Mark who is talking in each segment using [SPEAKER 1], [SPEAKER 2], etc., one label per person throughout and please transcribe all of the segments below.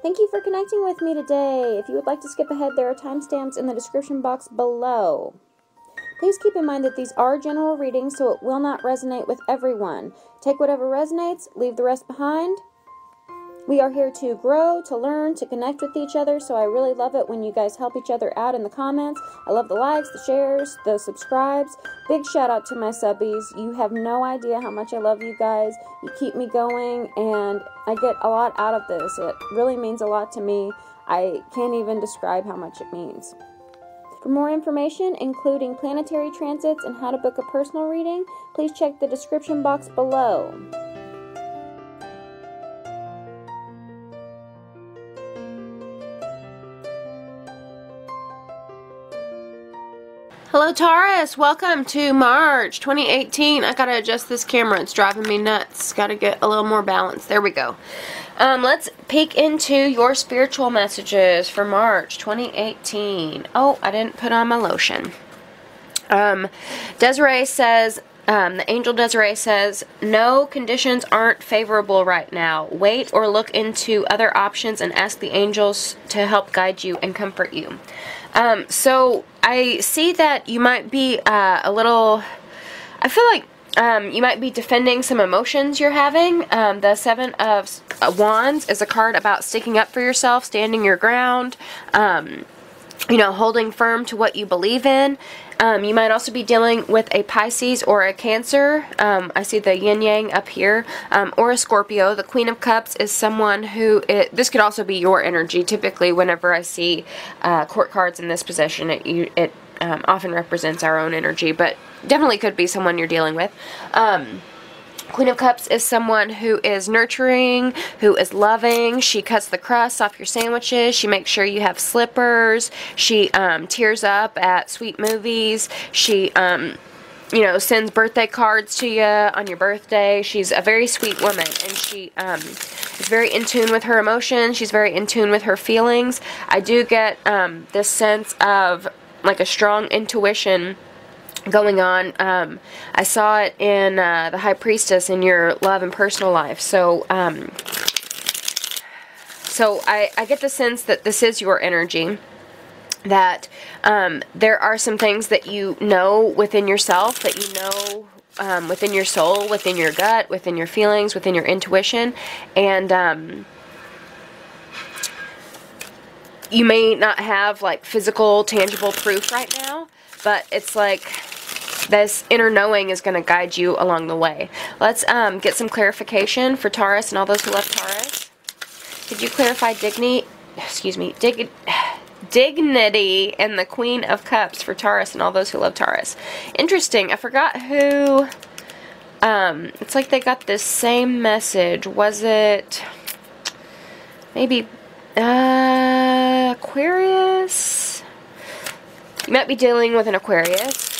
[SPEAKER 1] Thank you for connecting with me today. If you would like to skip ahead, there are timestamps in the description box below. Please keep in mind that these are general readings, so it will not resonate with everyone. Take whatever resonates, leave the rest behind. We are here to grow, to learn, to connect with each other, so I really love it when you guys help each other out in the comments. I love the likes, the shares, the subscribes. Big shout out to my subbies. You have no idea how much I love you guys. You keep me going, and I get a lot out of this. It really means a lot to me. I can't even describe how much it means. For more information, including planetary transits and how to book a personal reading, please check the description box below.
[SPEAKER 2] Hello Taurus, welcome to March 2018. I gotta adjust this camera, it's driving me nuts. Gotta get a little more balance. There we go. Let's peek into your spiritual messages for March 2018. Oh, I didn't put on my lotion. Desiree says, the angel Desiree says, no, conditions aren't favorable right now. Wait or look into other options and ask the angels to help guide you and comfort you. So I see that you might be a little, I feel like you might be defending some emotions you're having. The Seven of Wands is a card about sticking up for yourself, standing your ground, you know, holding firm to what you believe in. You might also be dealing with a Pisces or a Cancer. I see the yin-yang up here. Or a Scorpio. The Queen of Cups is someone who... this could also be your energy. Typically, whenever I see court cards in this position, it often represents our own energy. But definitely could be someone you're dealing with. Queen of Cups is someone who is nurturing, who is loving. She cuts the crust off your sandwiches. She makes sure you have slippers. She tears up at sweet movies. She, you know, sends birthday cards to you on your birthday. She's a very sweet woman, and she is very in tune with her emotions. She's very in tune with her feelings. I do get this sense of like a strong intuition going on. I saw it in the High Priestess in your love and personal life. So, I get the sense that this is your energy. That there are some things that you know within yourself, that you know within your soul, within your gut, within your feelings, within your intuition, and you may not have like physical, tangible proof right now, but it's like this inner knowing is going to guide you along the way. Let's get some clarification for Taurus and all those who love Taurus. Could you clarify dignity and the Queen of Cups for Taurus and all those who love Taurus? Interesting. I forgot who... it's like they got this same message. Was it... maybe... Aquarius? You might be dealing with an Aquarius.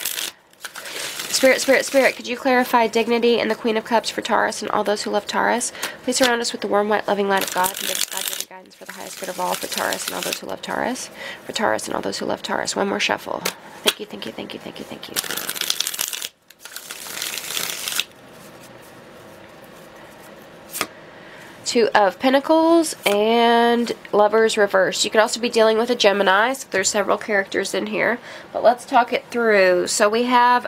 [SPEAKER 2] Spirit, could you clarify dignity and the Queen of Cups for Taurus and all those who love Taurus? Please surround us with the warm, white, loving light of God and give us God-given guidance for the highest good of all for Taurus and all those who love Taurus. For Taurus and all those who love Taurus. One more shuffle. Thank you, thank you, thank you, thank you, thank you. Two of Pentacles and Lovers reversed. You could also be dealing with a Gemini, so there's several characters in here. But let's talk it through. So we have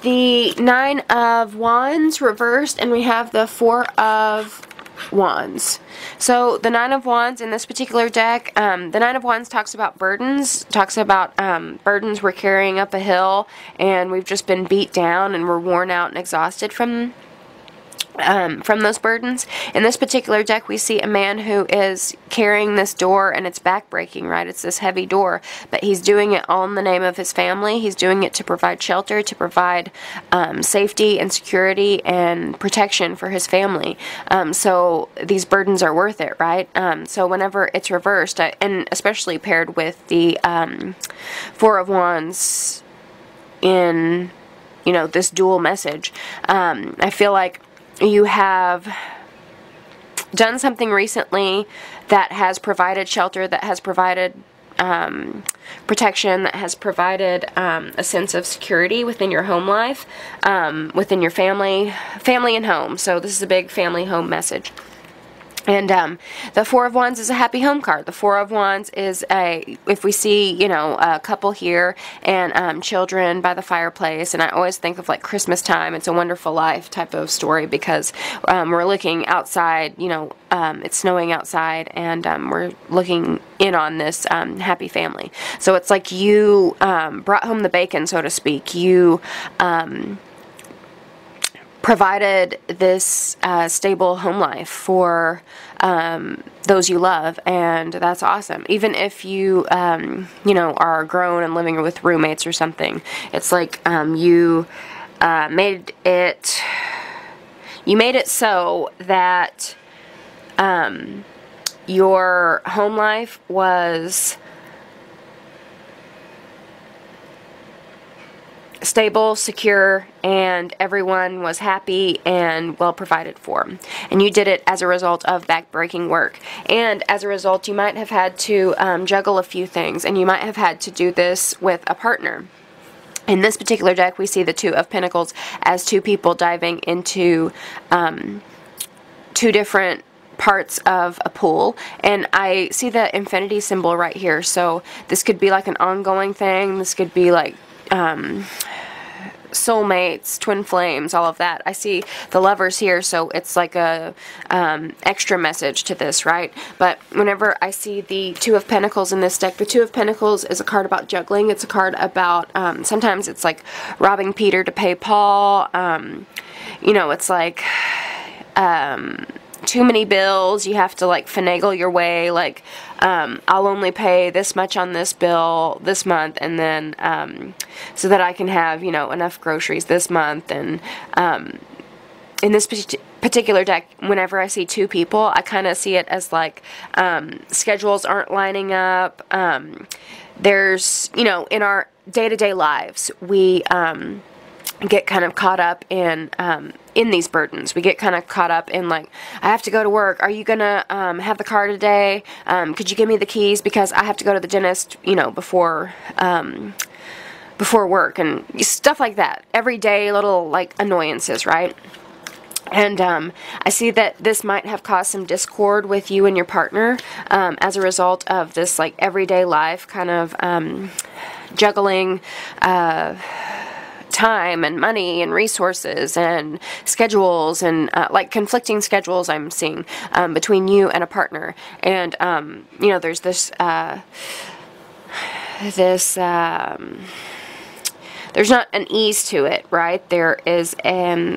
[SPEAKER 2] the Nine of Wands reversed, and we have the Four of Wands. So the Nine of Wands in this particular deck, the Nine of Wands talks about burdens, talks about burdens we're carrying up a hill, and we've just been beat down and we're worn out and exhausted from those burdens. In this particular deck, we see a man who is carrying this door, and it's back-breaking, right? It's this heavy door, but he's doing it all in the name of his family. He's doing it to provide shelter, to provide safety and security and protection for his family. So these burdens are worth it, right? So whenever it's reversed, and especially paired with the Four of Wands in, you know, this dual message, I feel like you have done something recently that has provided shelter, that has provided protection, that has provided a sense of security within your home life, within your family and home. So this is a big family home message. And the Four of Wands is a happy home card. The Four of Wands is if we see, you know, a couple here and children by the fireplace, and I always think of like Christmas time, It's a Wonderful Life type of story, because we're looking outside, you know, it's snowing outside, and we're looking in on this happy family. So it's like you brought home the bacon, so to speak. You provided this stable home life for those you love, and that's awesome. Even if you, you know, are grown and living with roommates or something, it's like you made it so that your home life was stable, secure, and everyone was happy and well provided for. And you did it as a result of back-breaking work. And as a result, you might have had to juggle a few things, and you might have had to do this with a partner. In this particular deck, we see the Two of Pentacles as two people diving into two different parts of a pool, and I see the infinity symbol right here. So this could be like an ongoing thing. This could be like soulmates, twin flames, all of that. I see the Lovers here, so it's like a extra message to this, right? But whenever I see the Two of Pentacles in this deck, the Two of Pentacles is a card about juggling. It's a card about, sometimes it's like robbing Peter to pay Paul. You know, it's like too many bills, you have to like finagle your way, like I'll only pay this much on this bill this month, and then so that I can have, you know, enough groceries this month. And in this particular deck, whenever I see two people, I kind of see it as like schedules aren't lining up. There's, you know, in our day-to-day lives, we get kind of caught up in these burdens. We get kind of caught up in like, I have to go to work. Are you gonna have the car today? Could you give me the keys because I have to go to the dentist, you know, before work, and stuff like that. Everyday little like annoyances, right? And I see that this might have caused some discord with you and your partner as a result of this like everyday life kind of juggling time and money and resources and schedules, and like conflicting schedules I'm seeing between you and a partner. And you know, there's this there's not an ease to it, right? There is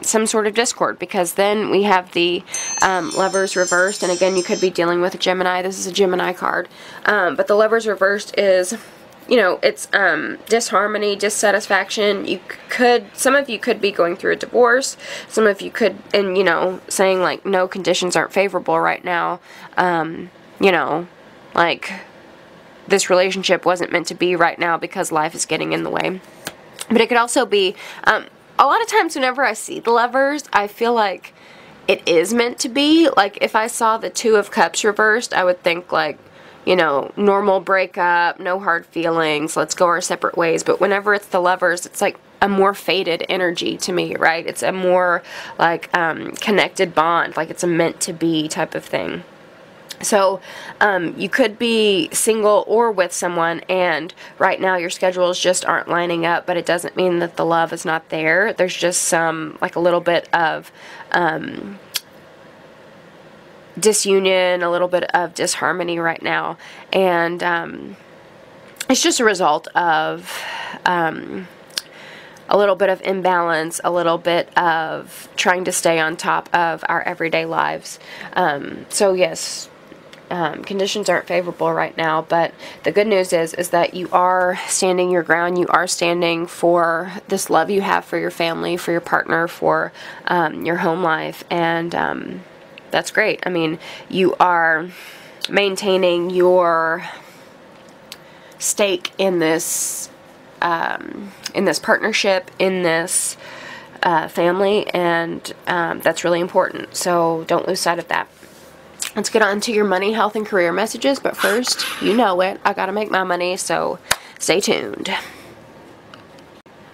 [SPEAKER 2] some sort of discord, because then we have the Lovers reversed, and again, you could be dealing with a Gemini. This is a Gemini card, but the Lovers reversed is, you know, it's disharmony, dissatisfaction. Some of you could be going through a divorce. Some of you could, and you know, saying like, no, conditions aren't favorable right now. You know, like this relationship wasn't meant to be right now because life is getting in the way. But it could also be, a lot of times whenever I see the Lovers, I feel like it is meant to be. Like if I saw the Two of Cups reversed, I would think like, you know, normal breakup, no hard feelings, let's go our separate ways. But whenever it's the Lovers, it's like a more faded energy to me, right? It's a more like connected bond, like it's a meant to be type of thing. So you could be single or with someone, and right now your schedules just aren't lining up, but it doesn't mean that the love is not there. There's just some, like a little bit of disunion, a little bit of disharmony right now, and it's just a result of a little bit of imbalance, a little bit of trying to stay on top of our everyday lives. So yes, conditions aren't favorable right now, but the good news is that you are standing your ground. You are standing for this love you have for your family, for your partner, for your home life, and that's great. I mean, you are maintaining your stake in this partnership, in this family, and that's really important. So don't lose sight of that. let's get on to your money, health, and career messages. But first, you know it, I gotta make my money, so stay tuned.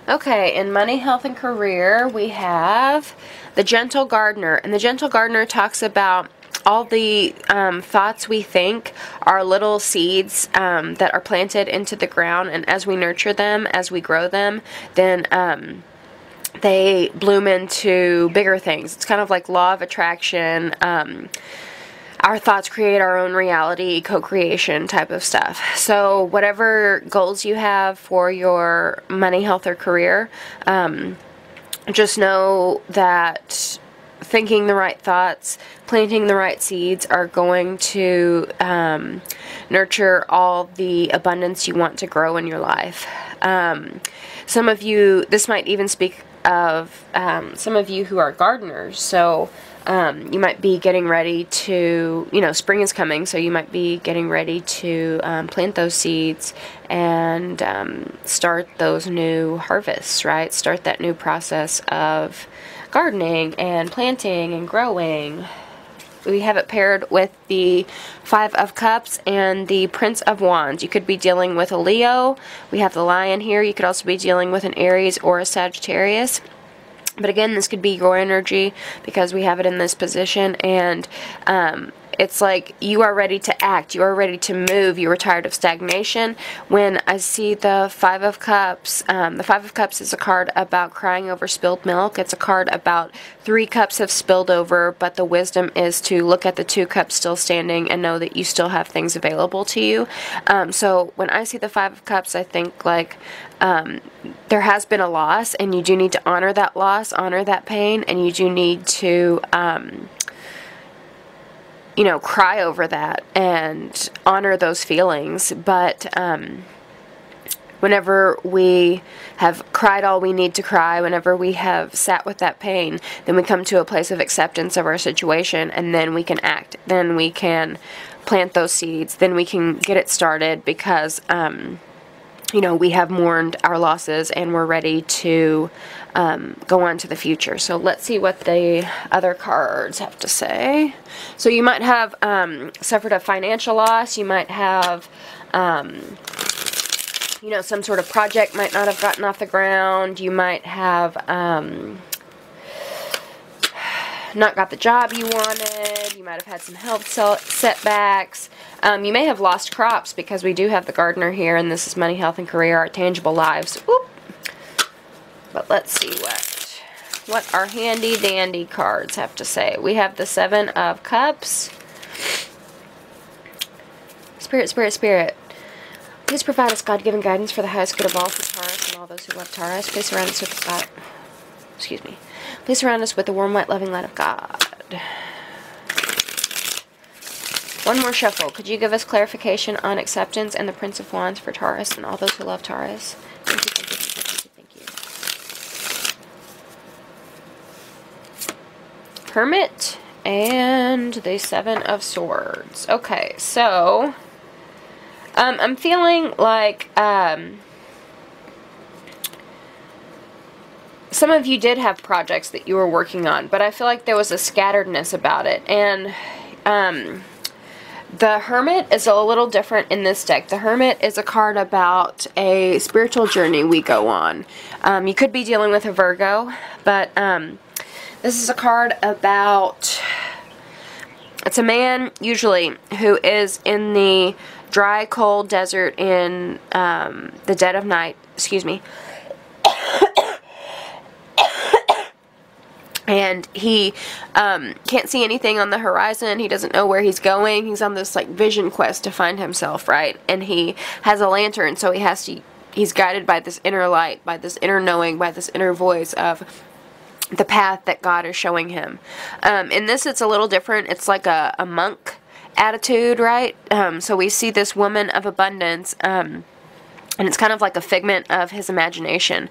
[SPEAKER 2] Okay, in money, health, and career, we have the Gentle Gardener. And the Gentle Gardener talks about all the thoughts we think are little seeds that are planted into the ground, and as we nurture them, as we grow them, then they bloom into bigger things. It's kind of like law of attraction. Our thoughts create our own reality, co-creation type of stuff. So whatever goals you have for your money, health, or career, just know that thinking the right thoughts, planting the right seeds are going to nurture all the abundance you want to grow in your life. Some of you, this might even speak of some of you who are gardeners, so you might be getting ready to, spring is coming, so you might be getting ready to plant those seeds and start those new harvests, right? Start that new process of gardening and planting and growing. We have it paired with the Five of Cups and the Prince of Wands. You could be dealing with a Leo. We have the Lion here. You could also be dealing with an Aries or a Sagittarius. But again, this could be your energy because we have it in this position, and it's like you are ready to act, you are ready to move, you are tired of stagnation. When I see the Five of Cups, the Five of Cups is a card about crying over spilled milk. It's a card about 3 cups have spilled over, but the wisdom is to look at the 2 cups still standing and know that you still have things available to you. So when I see the Five of Cups, I think like there has been a loss, and you do need to honor that loss, honor that pain, and you do need to cry over that and honor those feelings. But whenever we have cried all we need to cry, whenever we have sat with that pain, then we come to a place of acceptance of our situation, and then we can act. Then we can plant those seeds. Then we can get it started because, we have mourned our losses and we're ready to go on to the future. So let's see what the other cards have to say. So you might have suffered a financial loss. You might have, some sort of project might not have gotten off the ground. You might have not got the job you wanted. You might have had some health setbacks. You may have lost crops because we do have the gardener here, and this is money, health, and career, our tangible lives. Oop. But let's see what our handy dandy cards have to say. We have the Seven of Cups. Spirit, Spirit, Spirit. Please provide us God-given guidance for the highest good of all for Taurus and all those who love Taurus. Please surround us with God. Excuse me. Please surround us with the warm, white, loving light of God. One more shuffle. Could you give us clarification on acceptance and the Prince of Wands for Taurus and all those who love Taurus? Thank you, thank you, thank you, thank you. Hermit and the Seven of Swords. Okay, so I'm feeling like some of you did have projects that you were working on, but I feel like there was a scatteredness about it. And the Hermit is a little different in this deck. The Hermit is a card about a spiritual journey we go on. You could be dealing with a Virgo, but this is a card about, it's a man usually who is in the dry, cold desert in the dead of night. Excuse me. And he can't see anything on the horizon. He doesn't know where he's going. He's on this like vision quest to find himself, right? And he has a lantern, so he's guided by this inner light, by this inner knowing, by this inner voice of the path that God is showing him. In this, it's a little different. It's like a monk attitude, right? So we see this woman of abundance, and it's kind of like a figment of his imagination,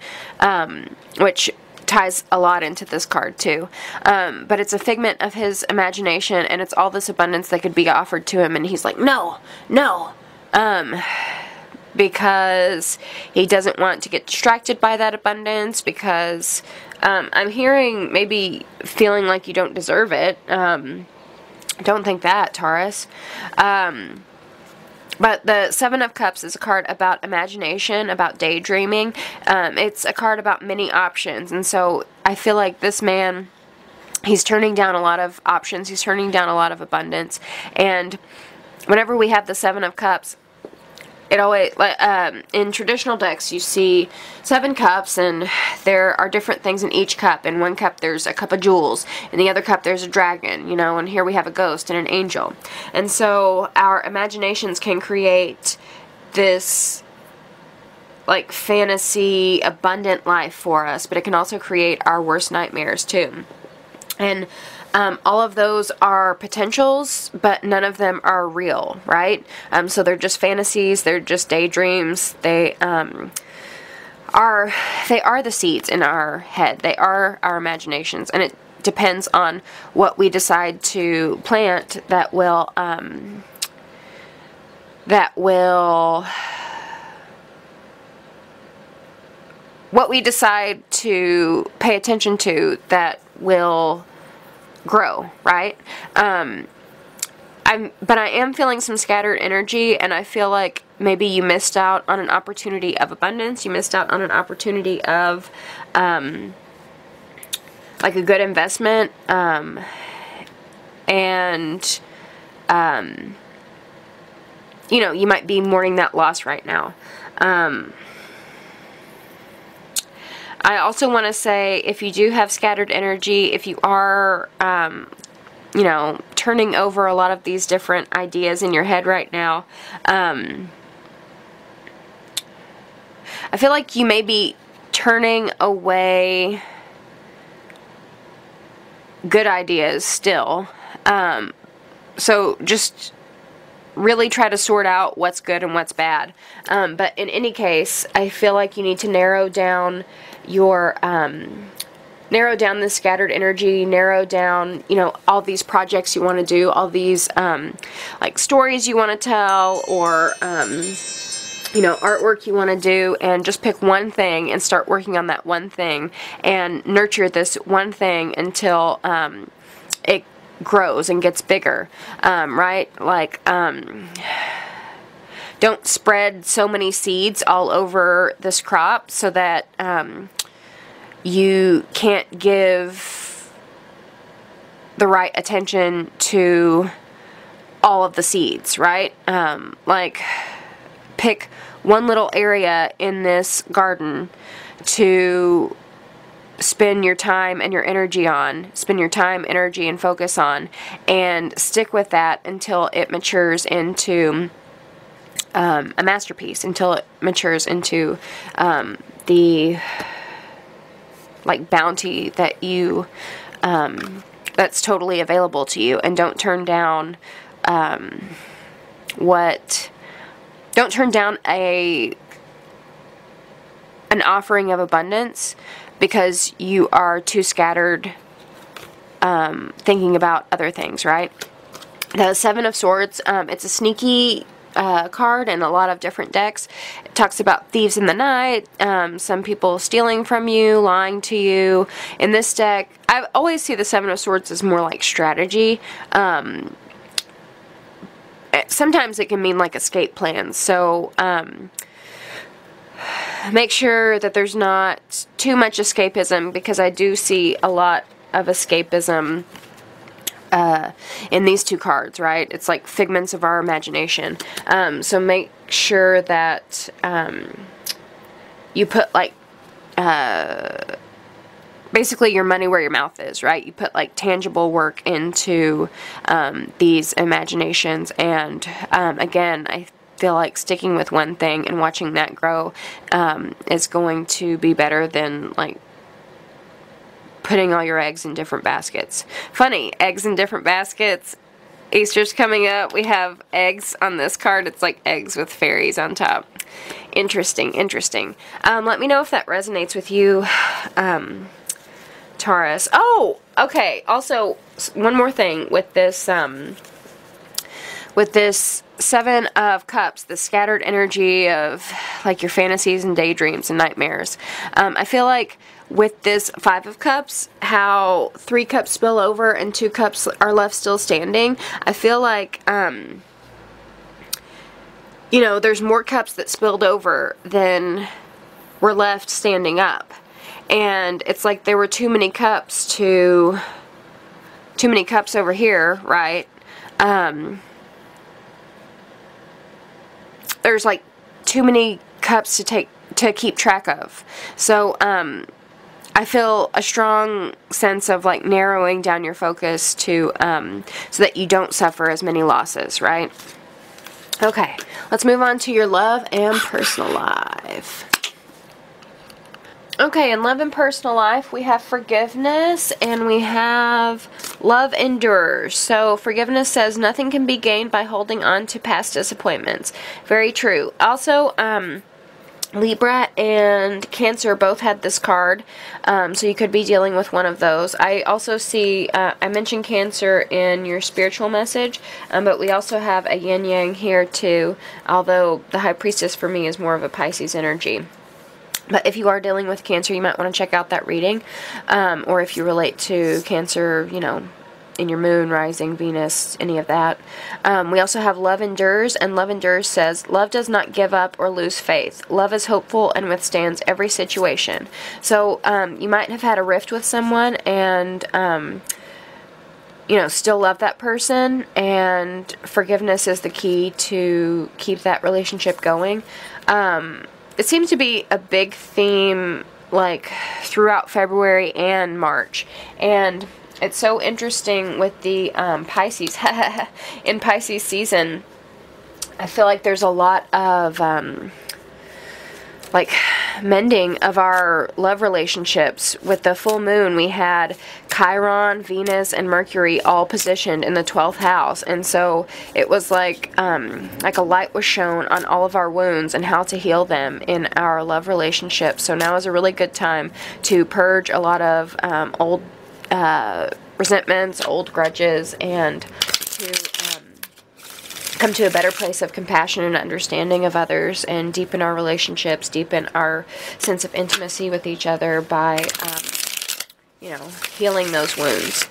[SPEAKER 2] which ties a lot into this card too. But it's a figment of his imagination, and it's all this abundance that could be offered to him, and he's like, no, because he doesn't want to get distracted by that abundance, because I'm hearing maybe feeling like you don't deserve it. Don't think that, Taurus. But the Seven of Cups is a card about imagination, about daydreaming. It's a card about many options. And so I feel like this man, he's turning down a lot of options. He's turning down a lot of abundance. And whenever we have the Seven of Cups, it always, in traditional decks, you see 7 cups, and there are different things in each cup. In one cup, there's a cup of jewels. In the other cup, there's a dragon, you know, and here we have a ghost and an angel. And so our imaginations can create this, like, fantasy, abundant life for us, but it can also create our worst nightmares, too. And all of those are potentials, but none of them are real, right? So they're just fantasies, they're just daydreams. They are the seeds in our head. They are our imaginations, and it depends on what we decide to plant that will what we decide to pay attention to that will grow, right? But I am feeling some scattered energy, and I feel like maybe you missed out on an opportunity of abundance. You missed out on an opportunity of like a good investment, and you know, you might be mourning that loss right now. I also want to say, if you do have scattered energy, if you are, you know, turning over a lot of these different ideas in your head right now, I feel like you may be turning away good ideas still. So just really try to sort out what's good and what's bad. But in any case, I feel like you need to narrow down your, narrow down the scattered energy, narrow down, you know, all these projects you want to do, all these, like, stories you want to tell, or, you know, artwork you want to do, and just pick one thing and start working on that one thing, and nurture this one thing until, it grows and gets bigger, right? Like, don't spread so many seeds all over this crop so that you can't give the right attention to all of the seeds, right? Like, pick one little area in this garden to spend your time and your energy on, spend your time, energy, and focus on, and stick with that until it matures into a masterpiece, until it matures into the, like, bounty that you, that's totally available to you. And don't turn down don't turn down an offering of abundance because you are too scattered thinking about other things, right? The Seven of Swords, it's a sneaky card in a lot of different decks. It talks about thieves in the night, some people stealing from you, lying to you. In this deck, I always see the Seven of Swords as more like strategy. Sometimes it can mean like escape plans, so make sure that there's not too much escapism, because I do see a lot of escapism in these two cards, right? It's like figments of our imagination. So make sure that you put, like, basically your money where your mouth is, right? You put, like, tangible work into these imaginations, and again, I feel like sticking with one thing and watching that grow is going to be better than, like, putting all your eggs in different baskets. Funny, eggs in different baskets. Easter's coming up. We have eggs on this card. It's like eggs with fairies on top. Interesting, interesting. Let me know if that resonates with you, Taurus. Oh, okay. Also, one more thing with this Seven of Cups, the scattered energy of like your fantasies and daydreams and nightmares. I feel like with this Five of Cups, how 3 cups spill over and 2 cups are left still standing. I feel like, you know, there's more cups that spilled over than were left standing up. And it's like there were too many cups over here, right? There's like too many cups to keep track of. So, I feel a strong sense of like narrowing down your focus to, so that you don't suffer as many losses, right? Okay, let's move on to your love and personal life. Okay, in love and personal life, we have forgiveness and we have love endures. So forgiveness says nothing can be gained by holding on to past disappointments. Very true. Also, Libra and Cancer both had this card, so you could be dealing with one of those. I also see, I mentioned Cancer in your spiritual message, but we also have a yin-yang here too, although the High Priestess for me is more of a Pisces energy. But if you are dealing with Cancer, you might want to check out that reading, or if you relate to Cancer, you know, in your moon, rising, Venus, any of that. We also have love endures, and love endures says, love does not give up or lose faith. Love is hopeful and withstands every situation. So, you might have had a rift with someone and, you know, still love that person, and forgiveness is the key to keep that relationship going. It seems to be a big theme, like, throughout February and March, and it's so interesting with the Pisces. In Pisces season, I feel like there's a lot of like mending of our love relationships. With the full moon, we had Chiron, Venus, and Mercury all positioned in the 12th house, and so it was like a light was shown on all of our wounds and how to heal them in our love relationships. So now is a really good time to purge a lot of old resentments, old grudges, and to come to a better place of compassion and understanding of others, and deepen our relationships, deepen our sense of intimacy with each other by, you know, healing those wounds.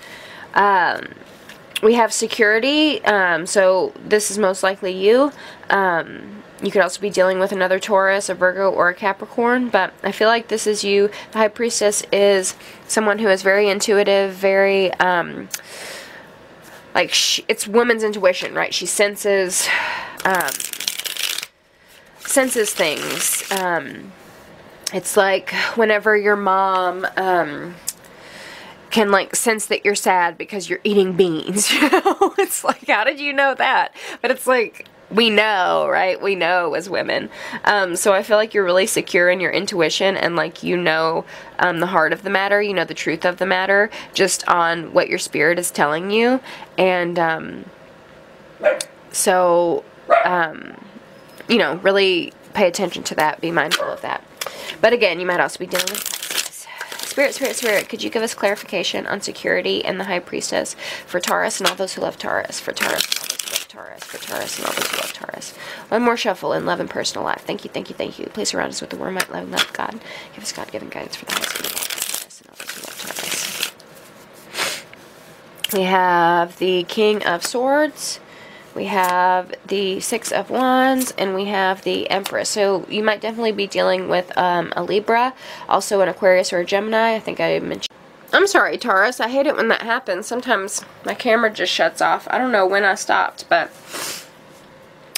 [SPEAKER 2] We have security, so this is most likely you. You could also be dealing with another Taurus, a Virgo, or a Capricorn, but I feel like this is you. The High Priestess is someone who is very intuitive, very, like, it's woman's intuition, right? She senses things. It's like whenever your mom, can, like, sense that you're sad because you're eating beans, you know? It's like, how did you know that? But it's like, we know, right? We know as women. So I feel like you're really secure in your intuition, and like, you know, the heart of the matter, you know, the truth of the matter, just on what your spirit is telling you. And, so, you know, really pay attention to that. Be mindful of that. But again, you might also be dealing with Pisces. Spirit, could you give us clarification on security and the High Priestess for Taurus and all those who love Taurus, for Taurus and all those who love Taurus, for Taurus and all those who love Taurus. One more shuffle in love and personal life. Thank you, thank you, thank you. Please surround us with the warm light, love, and love of God. Give us God-given guidance for the highest good of all Taurus and all those who love Taurus. We have the King of Swords. We have the Six of Wands, and we have the Empress. So you might definitely be dealing with a Libra, also an Aquarius or a Gemini. I think I mentioned. I'm sorry, Taurus. I hate it when that happens. Sometimes my camera just shuts off. I don't know when I stopped, but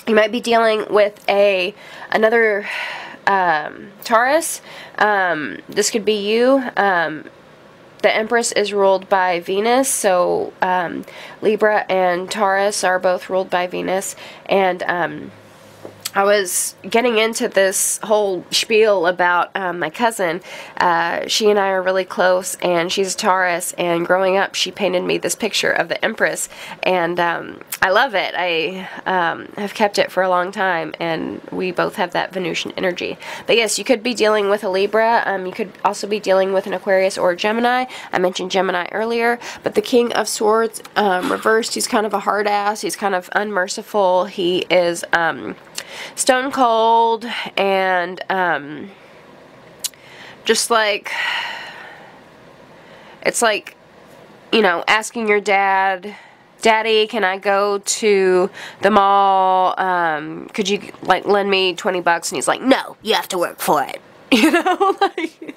[SPEAKER 2] you might be dealing with another Taurus. This could be you. The Empress is ruled by Venus, so Libra and Taurus are both ruled by Venus, and I was getting into this whole spiel about my cousin. She and I are really close, and she's a Taurus, and growing up she painted me this picture of the Empress, and I love it. I have kept it for a long time, and we both have that Venusian energy. But yes, you could be dealing with a Libra. You could also be dealing with an Aquarius or a Gemini. I mentioned Gemini earlier, but the King of Swords reversed, he's kind of a hard ass. He's kind of unmerciful. He is stone cold, and just like, it's like, you know, asking your dad, Daddy, can I go to the mall? Could you, like, lend me 20 bucks? And he's like, no, you have to work for it. You know, like,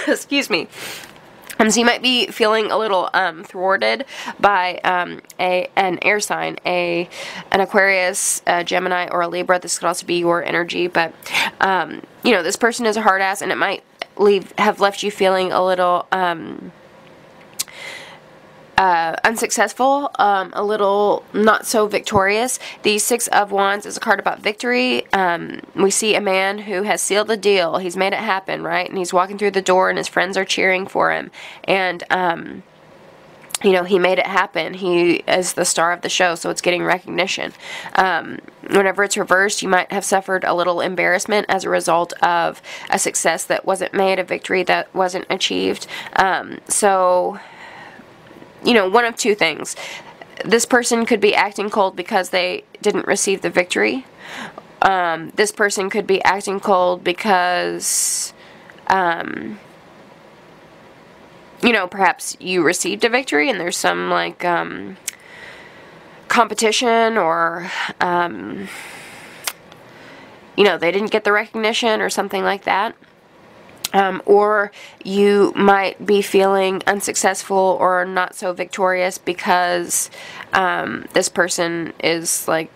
[SPEAKER 2] excuse me. So you might be feeling a little thwarted by an air sign, an Aquarius, a Gemini, or a Libra. This could also be your energy, but you know, this person is a hard ass, and it might have left you feeling a little unsuccessful, a little not so victorious. The Six of Wands is a card about victory. We see a man who has sealed the deal. He's made it happen, right? And he's walking through the door, and his friends are cheering for him. And, you know, he made it happen. He is the star of the show, so it's getting recognition. Whenever it's reversed, you might have suffered a little embarrassment as a result of a success that wasn't made, a victory that wasn't achieved. So, you know, one of two things. This person could be acting cold because they didn't receive the victory. This person could be acting cold because, you know, perhaps you received a victory and there's some, like, competition, or, you know, they didn't get the recognition or something like that. Or you might be feeling unsuccessful or not so victorious because this person is, like,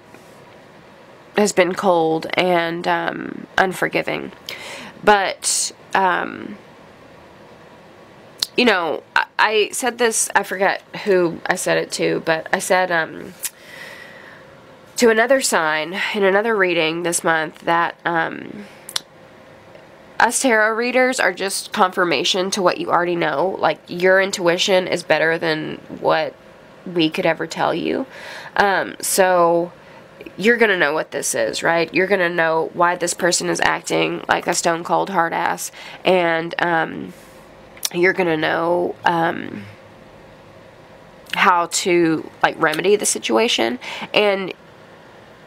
[SPEAKER 2] has been cold and unforgiving. But, you know, I said this, I forget who I said it to, but I said to another sign in another reading this month that us tarot readers are just confirmation to what you already know. Like, your intuition is better than what we could ever tell you. So you're going to know what this is, right? You're going to know why this person is acting like a stone cold hard ass. And you're going to know how to, like, remedy the situation. And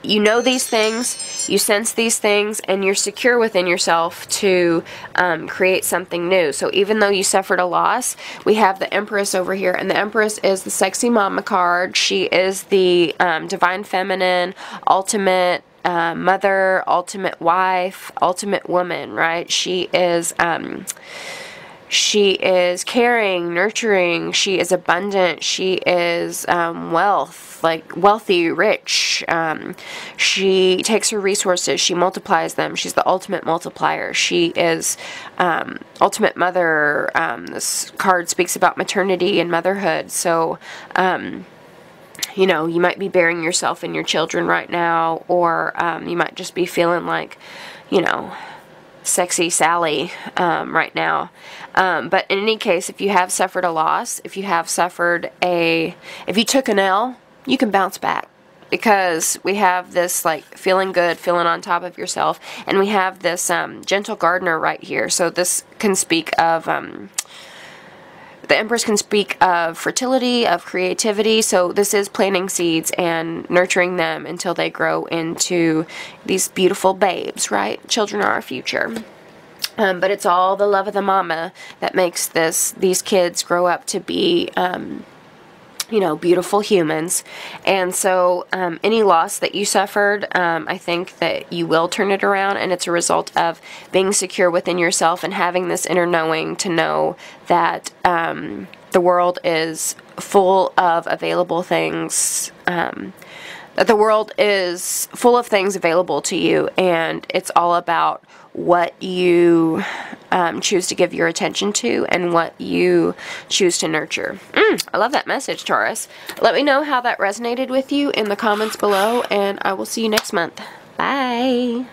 [SPEAKER 2] you know these things, you sense these things, and you're secure within yourself to create something new. So even though you suffered a loss, we have the Empress over here, and the Empress is the sexy mama card. She is the divine feminine, ultimate mother, ultimate wife, ultimate woman, right? She is caring, nurturing, she is abundant, she is wealthy, rich. She takes her resources, she multiplies them. She's the ultimate multiplier. She is ultimate mother. This card speaks about maternity and motherhood. So, you know, you might be burying yourself in your children right now, or you might just be feeling like, you know, sexy Sally right now. But in any case, if you have suffered a loss, if you took an L, you can bounce back, because we have this, like, feeling good, feeling on top of yourself, and we have this gentle gardener right here. So this can speak of the Empress can speak of fertility, of creativity. So this is planting seeds and nurturing them until they grow into these beautiful babes, right? Children are our future. But it's all the love of the mama that makes these kids grow up to be, you know, beautiful humans. And so any loss that you suffered, I think that you will turn it around, and it's a result of being secure within yourself and having this inner knowing to know that the world is full of available things, that the world is full of things available to you, and it's all about what you choose to give your attention to and what you choose to nurture. I love that message, Taurus. Let me know how that resonated with you in the comments below, and I will see you next month. Bye.